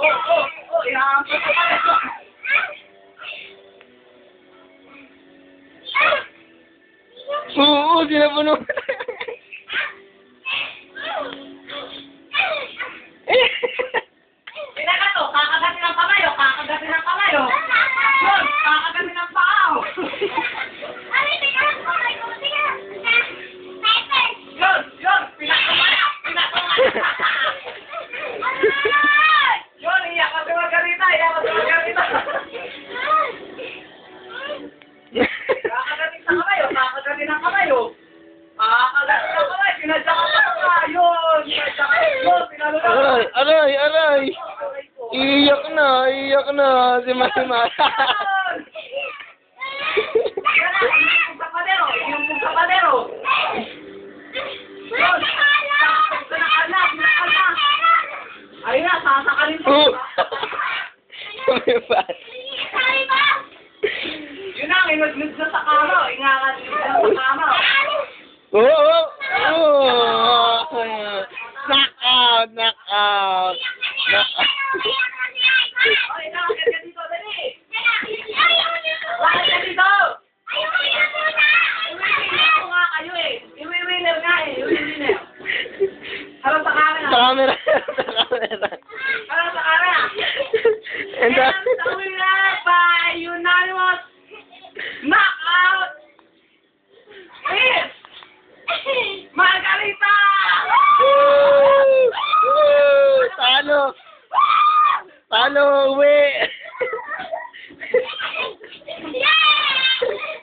Ihahampas ko pa ito. Oo, sinapuno. Pinaka to, kakagatin ng kamay, o. Kakagatin ng kamay, o. Yun, kakagatin ng paa, o. Yun, pinakamaya. Yun, iyak ka si Margarita, Kakagatin sa kamay, o. Kakagatin ng kamay, o. Kakagatin ng kamay, pinadya ka pa. Yun, pinadya ka. Yun, pinalo na. Aray. Iiyak na, si Marimar. Yung sa padero. Yun, sa nakalas. Ayun na, sasakalin mo. Yun na, inagnud na sa kama. Ingangat na sa kama. Oo. Knock out. Okay na, kaya dito, dali. Bakit ka dito? Iwi-winner ko nga kayo eh. Iwi-winner nga eh. Iwi-winner. Harap sa camera. Sa camera. Harap sa camera. And And the winner by unanimous knockout is Margarita! Talo, uwi. Yeah!